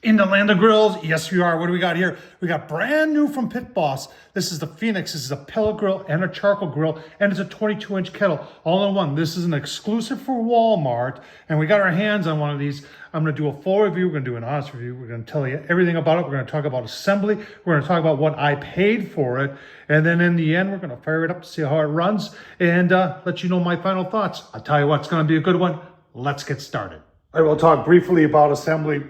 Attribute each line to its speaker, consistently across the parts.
Speaker 1: In the land of grills, yes we are. What do we got here? We got brand new from Pitboss. This is the Phoenix. This is a pellet grill and a charcoal grill, and it's a 22-inch kettle, all in one. This is an exclusive for Walmart, and we got our hands on one of these. I'm gonna do a full review. We're gonna do an honest review. We're gonna tell you everything about it. We're gonna talk about assembly. We're gonna talk about what I paid for it, and then in the end, we're gonna fire it up to see how it runs and let you know my final thoughts. I'll tell you what, it's gonna be a good one. Let's get started. All right, we'll talk briefly about assembly.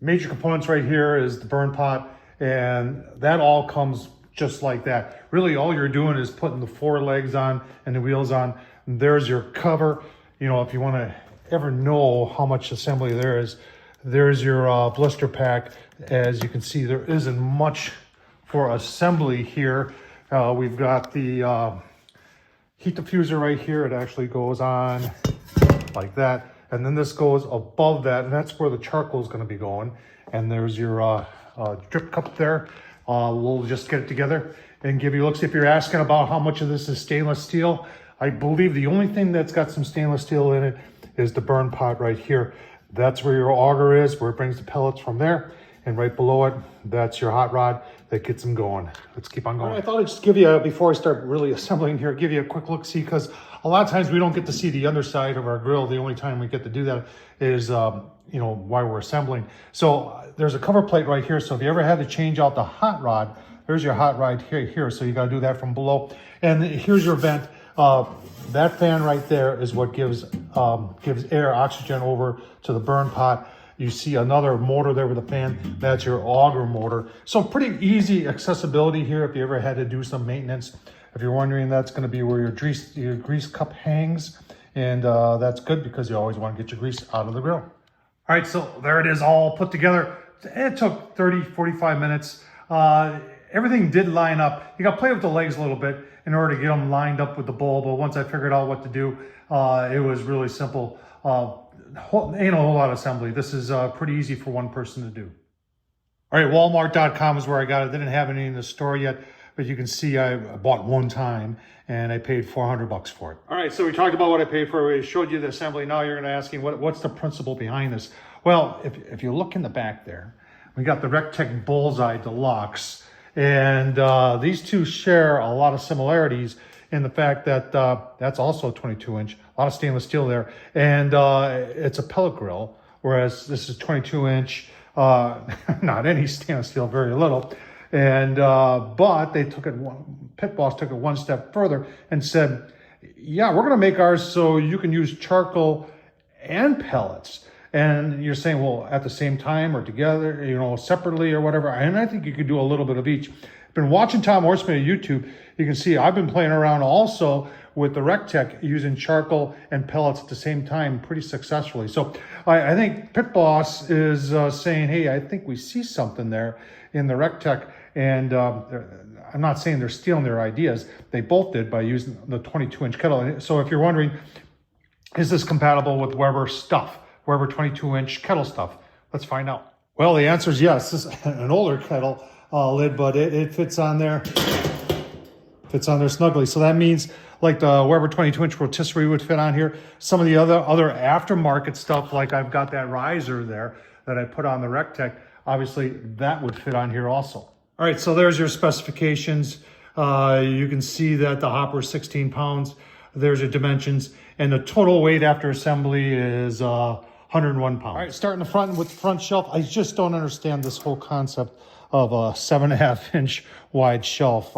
Speaker 1: Major components right here is the burn pot, and that all comes just like that. Really, all you're doing is putting the 4 legs on and the wheels on. And there's your cover. You know, if you want to ever know how much assembly there is, there's your blister pack. As you can see, there isn't much for assembly here. We've got the heat diffuser right here. It actually goes on like that. And then this goes above that, and that's where the charcoal is going to be going. And there's your drip cup there. We'll just get it together and give you a look. If you're asking about how much of this is stainless steel, I believe the only thing that's got some stainless steel in it is the burn pot right here. That's where your auger is, where it brings the pellets from there. And right below it, that's your hot rod that gets them going. Let's keep on going. I thought I'd just give you, before I start really assembling here, give you a quick look-see, because a lot of times we don't get to see the underside of our grill. The only time we get to do that is, you know, while we're assembling. So there's a cover plate right here. So if you ever had to change out the hot rod, there's your hot rod here. So you got to do that from below. And here's your vent. That fan right there is what gives air, oxygen over to the burn pot. You see another motor there with a fan. That's your auger motor. So pretty easy accessibility here if you ever had to do some maintenance. If you're wondering, that's going to be where your grease cup hangs. And that's good because you always want to get your grease out of the grill. All right, so there it is all put together. It took 30, 45 minutes. Everything did line up. You got to play with the legs a little bit in order to get them lined up with the bowl. But once I figured out what to do, it was really simple. Ain't a whole lot of assembly. This is pretty easy for one person to do. All right, Walmart.com is where I got it. They didn't have any in the store yet, but you can see I bought one time and I paid $400 for it. All right, so we talked about what I paid for it. We showed you the assembly. Now you're gonna ask me, what's the principle behind this? Well, if you look in the back there, we got the Rectech Bullseye Deluxe, and these two share a lot of similarities in the fact that that's also 22-inch, a lot of stainless steel there, and it's a pellet grill, whereas this is 22-inch, not any stainless steel, very little. And but they took it Pitboss took it one step further and said, yeah, we're going to make ours so you can use charcoal and pellets. And you're saying, well, at the same time or together, you know, separately or whatever. And I think you could do a little bit of each. Been watching Tom Horsman on YouTube. You can see I've been playing around also with the Rectech using charcoal and pellets at the same time pretty successfully. So I think Pitboss is saying, hey, I think we see something there in the Rectech. And I'm not saying they're stealing their ideas. They both did by using the 22-inch kettle. So if you're wondering, is this compatible with Weber stuff, Weber 22-inch kettle stuff? Let's find out. Well, the answer is yes. This is an older kettle lid, but it fits on there. Fits on there snugly. So that means like the Weber 22-inch rotisserie would fit on here. Some of the other aftermarket stuff, like I've got that riser there that I put on the Rectech, obviously that would fit on here also. All right, so there's your specifications. You can see that the hopper is 16 pounds. There's your dimensions. And the total weight after assembly is 101 pounds. All right, starting the front with the front shelf. I just don't understand this whole concept of a 7.5-inch wide shelf.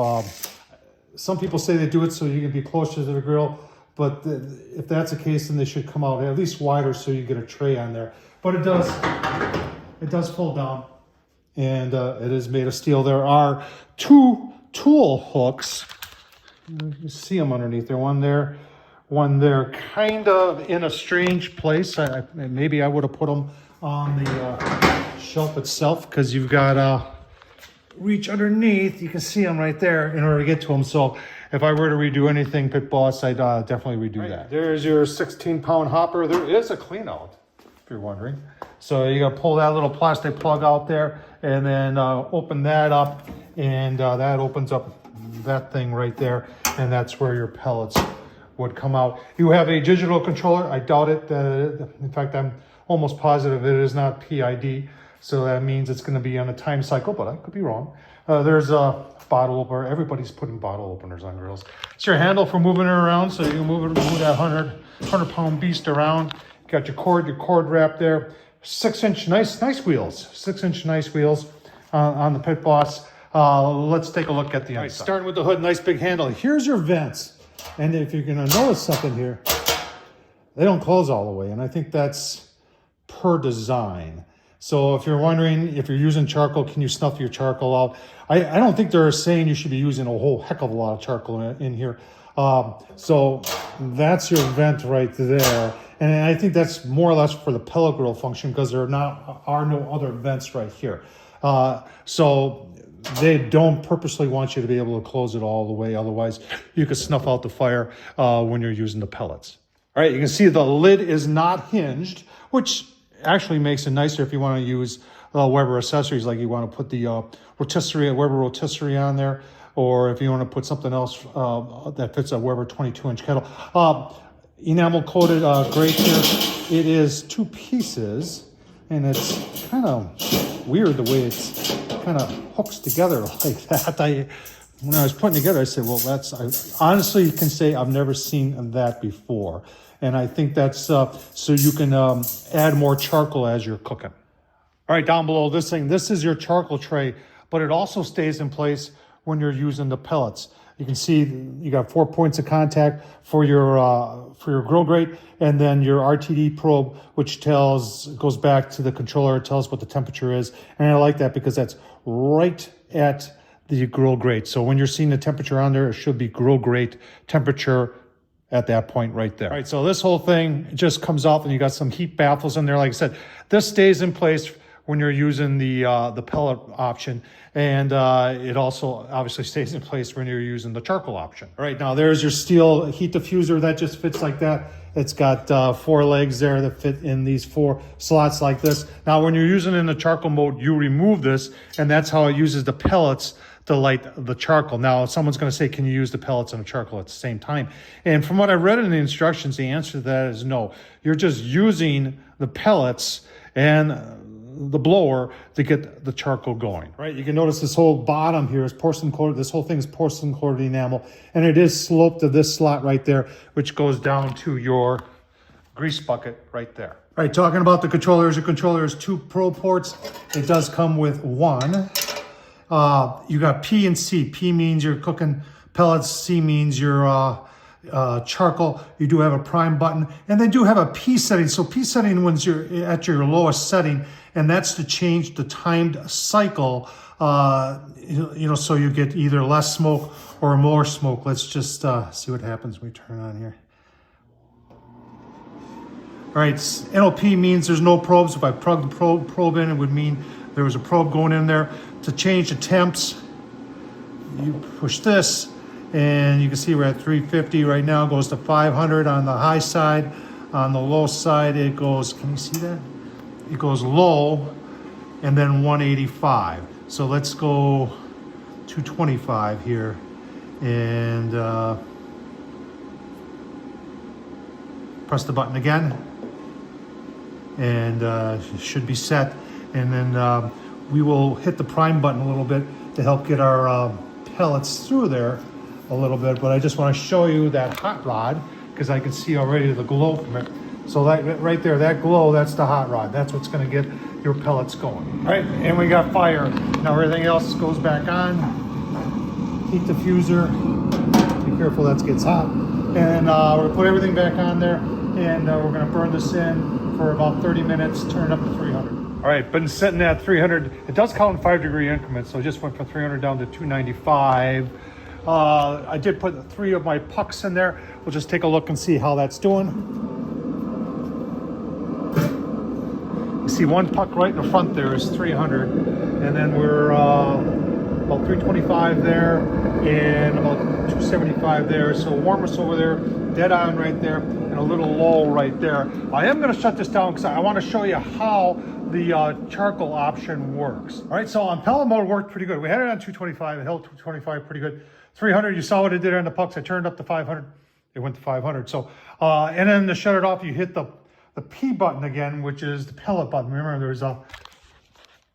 Speaker 1: Some people say they do it so you can be closer to the grill, but if that's the case, then they should come out at least wider so you get a tray on there. But it does fold down, and it is made of steel. There are 2 tool hooks. You see them underneath there. One there, kind of in a strange place. Maybe I would have put them on the shelf itself, because you've got reach underneath. You can see them right there in order to get to them. So if I were to redo anything Pitboss, I'd definitely redo that. There's your 16-pound hopper. There is a clean out, if you're wondering. So you got to pull that little plastic plug out there and then open that up, and that opens up that thing right there, and that's where your pellets would come out. You have a digital controller. I doubt it. In fact, I'm almost positive it is not PID. So that means it's going to be on a time cycle, but I could be wrong. There's a bottle opener. Everybody's putting bottle openers on grills. It's your handle for moving it around, so you can move that 100-pound beast around. You got your cord wrap there. 6-inch nice wheels. 6-inch nice wheels on the Pitboss. Let's take a look at the inside. Right, starting with the hood, nice big handle. Here's your vents. And if you're going to notice something here, they don't close all the way. And I think that's per design. So if you're wondering, if you're using charcoal, can you snuff your charcoal out? I don't think they're saying you should be using a whole heck of a lot of charcoal in here. So that's your vent right there. And I think that's more or less for the pellet grill function because there are no other vents right here. So they don't purposely want you to be able to close it all the way. Otherwise, you could snuff out the fire when you're using the pellets. All right, you can see the lid is not hinged, which actually makes it nicer if you want to use Weber accessories, like you want to put the Weber rotisserie on there, or if you want to put something else that fits a Weber 22-inch kettle. Enamel coated grate here. It is 2 pieces, and it's kind of weird the way it's kind of hooks together like that. When I was putting it together, I said, well, I honestly can say I've never seen that before. And I think that's so you can add more charcoal as you're cooking. All right, down below this is your charcoal tray, but it also stays in place when you're using the pellets. You can see you got 4 points of contact for your grill grate, and then your RTD probe, which goes back to the controller. It tells what the temperature is, and I like that because that's right at the grill grate. So when you're seeing the temperature on there, it should be grill grate temperature at that point right there. All right, so this whole thing just comes off, and you got some heat baffles in there. Like I said, this stays in place when you're using the pellet option, and it also obviously stays in place when you're using the charcoal option. All right, now there's your steel heat diffuser that just fits like that. It's got 4 legs there that fit in these 4 slots like this. Now, when you're using it in the charcoal mode, you remove this, and that's how it uses the pellets to light the charcoal. Now, someone's going to say, can you use the pellets and the charcoal at the same time? And from what I read in the instructions, the answer to that is no. You're just using the pellets and the blower to get the charcoal going, right? You can notice this whole bottom here is porcelain coated. This whole thing is porcelain coated enamel, and it is sloped to this slot right there, which goes down to your grease bucket right there. All right, talking about the controllers, your controller is 2 probe ports. It does come with 1. You got P and C. P means you're cooking pellets. C means you're charcoal. You do have a prime button, and they do have a P setting. So P setting when you're at your lowest setting, and that's to change the timed cycle. So you get either less smoke or more smoke. Let's just see what happens when we turn it on here. All right, NOP means there's no probes. If I plug the probe in, it would mean there was a probe going in there. To change the temps, you push this, and you can see we're at 350 right now. It goes to 500 on the high side. On the low side, it goes, can you see that? It goes low, and then 185. So let's go 225 here, and press the button again, and it should be set. And then we will hit the prime button a little bit to help get our pellets through there a little bit. But I just want to show you that hot rod because I can see already the glow from it. So that right there, that glow, that's the hot rod. That's what's going to get your pellets going. All right, and we got fire. Now everything else goes back on. Heat diffuser. Be careful that gets hot. And we're going to put everything back on there, and we're going to burn this in for about 30 minutes, turn it up to 300. All right, been sitting at 300. It does count in 5-degree increments, so I just went from 300 down to 295. I did put 3 of my pucks in there. We'll just take a look and see how that's doing. You see 1 puck right in the front there is 300, and then we're about 325 there and about 275 there. So warmest over there, dead on right there, and a little low right there. I am going to shut this down because I want to show you how the charcoal option works. All right, so on pellet mode, it worked pretty good. We had it on 225, it held 225 pretty good. 300, you saw what it did on the pucks. I turned up to 500, it went to 500. So, and then to shut it off, you hit the the P button again, which is the pellet button. Remember, there's a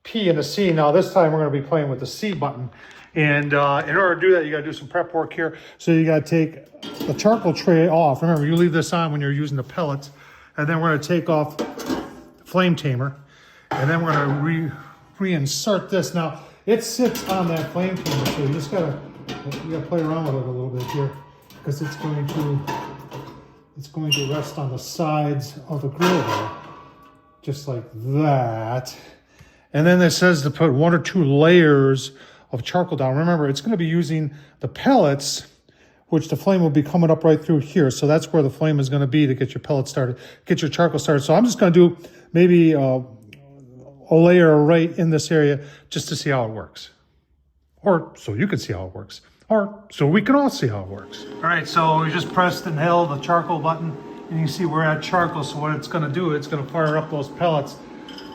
Speaker 1: P and a C. Now this time we're going to be playing with the C button. And in order to do that, you got to do some prep work here. So you got to take the charcoal tray off. Remember, you leave this on when you're using the pellets. And then we're going to take off flame tamer. And then we're going to reinsert this. Now, it sits on that flame tamer, so you just got to play around with it a little bit here, because it's going to rest on the sides of the grill there, just like that. And then it says to put 1 or 2 layers of charcoal down. Remember, it's going to be using the pellets, which the flame will be coming up right through here. So that's where the flame is going to be to get your pellet started, get your charcoal started. So I'm just going to do maybe a layer right in this area just to see how it works. Or so you can see how it works. Or so we can all see how it works. All right, so we just pressed and held the charcoal button, and you can see we're at charcoal. So what it's going to do, it's going to fire up those pellets.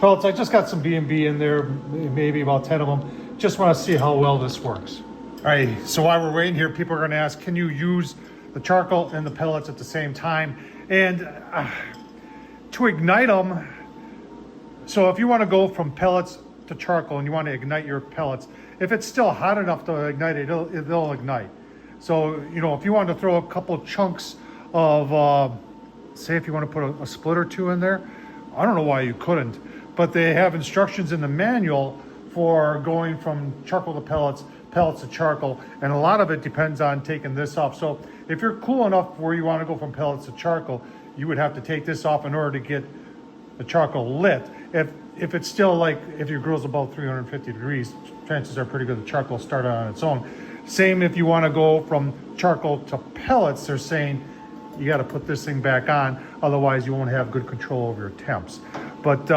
Speaker 1: I just got some B&B in there, maybe about 10 of them. Just want to see how well this works. All right, so while we're waiting here, people are going to ask, can you use the charcoal and the pellets at the same time? And to ignite them, so if you want to go from pellets to charcoal and you want to ignite your pellets, if it's still hot enough to ignite it, they'll ignite. So, you know, if you want to throw a couple chunks of, say if you want to put a split or 2 in there, I don't know why you couldn't, but they have instructions in the manual for going from charcoal to pellets to charcoal, and a lot of it depends on taking this off. So if you're cool enough where you want to go from pellets to charcoal, you would have to take this off in order to get the charcoal lit. If it's still like, if your grill's above 350 degrees, chances are pretty good the charcoal will start on its own. Same if you want to go from charcoal to pellets, they're saying you got to put this thing back on, otherwise you won't have good control over your temps. But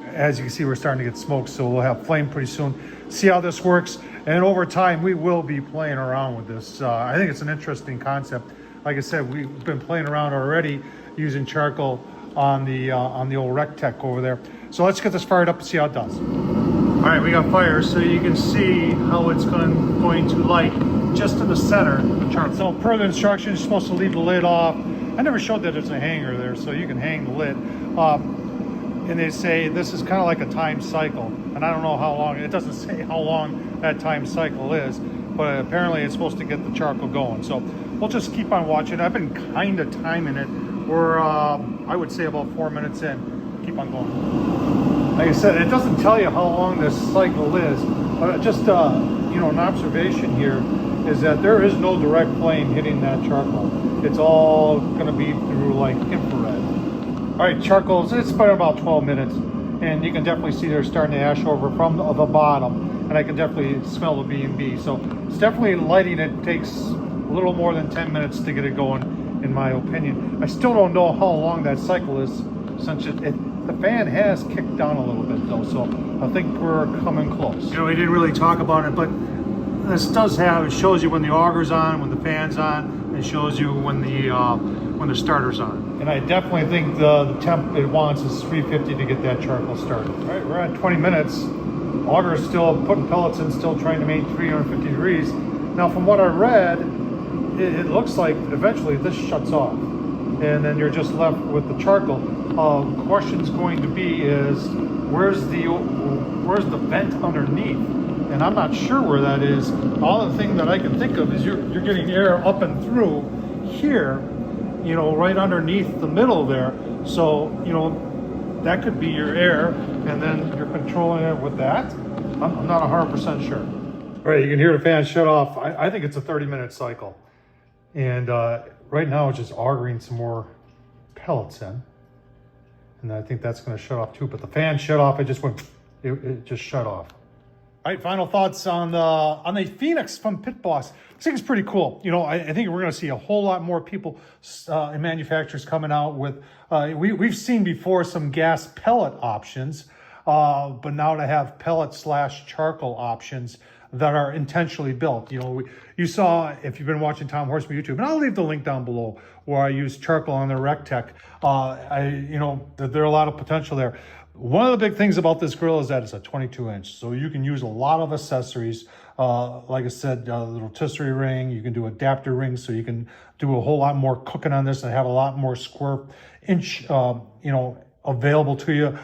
Speaker 1: as you can see, we're starting to get smoke, so we'll have flame pretty soon. See how this works, and over time we will be playing around with this. I think it's an interesting concept. Like I said, we've been playing around already using charcoal on the old Rectech over there. So let's get this fired up and see how it does. All right, we got fire, so you can see how it's going to light just in the center of the charcoal. So per the instructions, you're supposed to leave the lid off. I never showed that there's a hanger there, so you can hang the lid. And they say this is kind of like a time cycle, and I don't know how long. It doesn't say how long that time cycle is, but apparently it's supposed to get the charcoal going. So we'll just keep on watching. I've been kind of timing it. We're I would say about 4 minutes in. Keep on going. Like I said, it doesn't tell you how long this cycle is, but just you know, an observation here is that there is no direct flame hitting that charcoal. It's all going to be through like infrared. All right, charcoals, it's been about 12 minutes, and you can definitely see they're starting to ash over from the bottom, and I can definitely smell the B&B. So it's definitely lighting. It takes a little more than 10 minutes to get it going, in my opinion. I still don't know how long that cycle is, since the fan has kicked down a little bit though, so I think we're coming close. You know, we didn't really talk about it, but this does have, it shows you when the auger's on, when the fan's on, and it shows you when the starter's on. And I definitely think the temp it wants is 350 to get that charcoal started. All right, we're at 20 minutes. Auger's still putting pellets in, still trying to make 350 degrees. Now, from what I read, it looks like eventually this shuts off, and then you're just left with the charcoal. The question's going to be is, where's the vent underneath? And I'm not sure where that is. All the thing that I can think of is you're getting air up and through here, you know, right underneath the middle there. So, you know, that could be your air, and then you're controlling it with that. I'm not 100% sure. All right, you can hear the fan shut off. I think it's a 30-minute cycle. And right now it's just augering some more pellets in. And I think that's going to shut off too. But the fan shut off, it just shut off. All right, final thoughts on the Phoenix from Pitboss. I think it's pretty cool. You know, I think we're going to see a whole lot more people and manufacturers coming out with. We've seen before some gas pellet options, but now to have pellet/charcoal options that are intentionally built. You know, you saw, if you've been watching Tom Horsman YouTube, and I'll leave the link down below where I use charcoal on the Rectech. You know, there are a lot of potential there. One of the big things about this grill is that it's a 22-inch, so you can use a lot of accessories. Like I said, the rotisserie ring, you can do adapter rings, so you can do a whole lot more cooking on this and have a lot more square inch, available to you.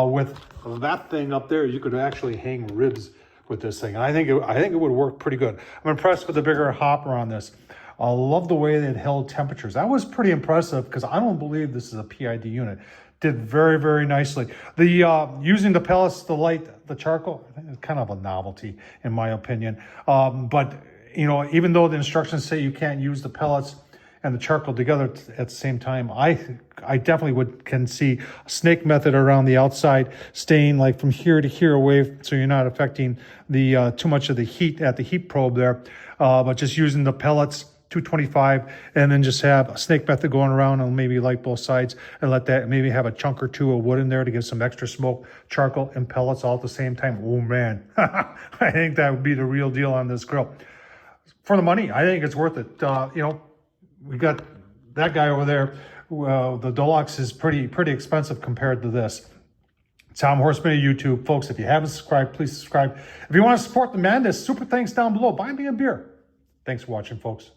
Speaker 1: With that thing up there, you could actually hang ribs with this thing. And I think it would work pretty good. I'm impressed with the bigger hopper on this. I love the way that it held temperatures. That was pretty impressive because I don't believe this is a PID unit. Did very, very nicely. The using the pellets to light the charcoal, I think it's kind of a novelty in my opinion. But even though the instructions say you can't use the pellets and the charcoal together at the same time, I definitely can see a snake method around the outside, staying like from here to here away, so you're not affecting the too much of the heat at the heat probe there. But just using the pellets, 225, and then just have a snake method going around and maybe light both sides and let that maybe have a chunk or two of wood in there to give some extra smoke, charcoal and pellets all at the same time. Oh man, I think that would be the real deal on this grill. For the money, I think it's worth it. We got that guy over there. The Deluxe is pretty expensive compared to this. Tom Horsman of YouTube. Folks, if you haven't subscribed, please subscribe. If you want to support the man, there's super thanks down below. Buy me a beer. Thanks for watching, folks.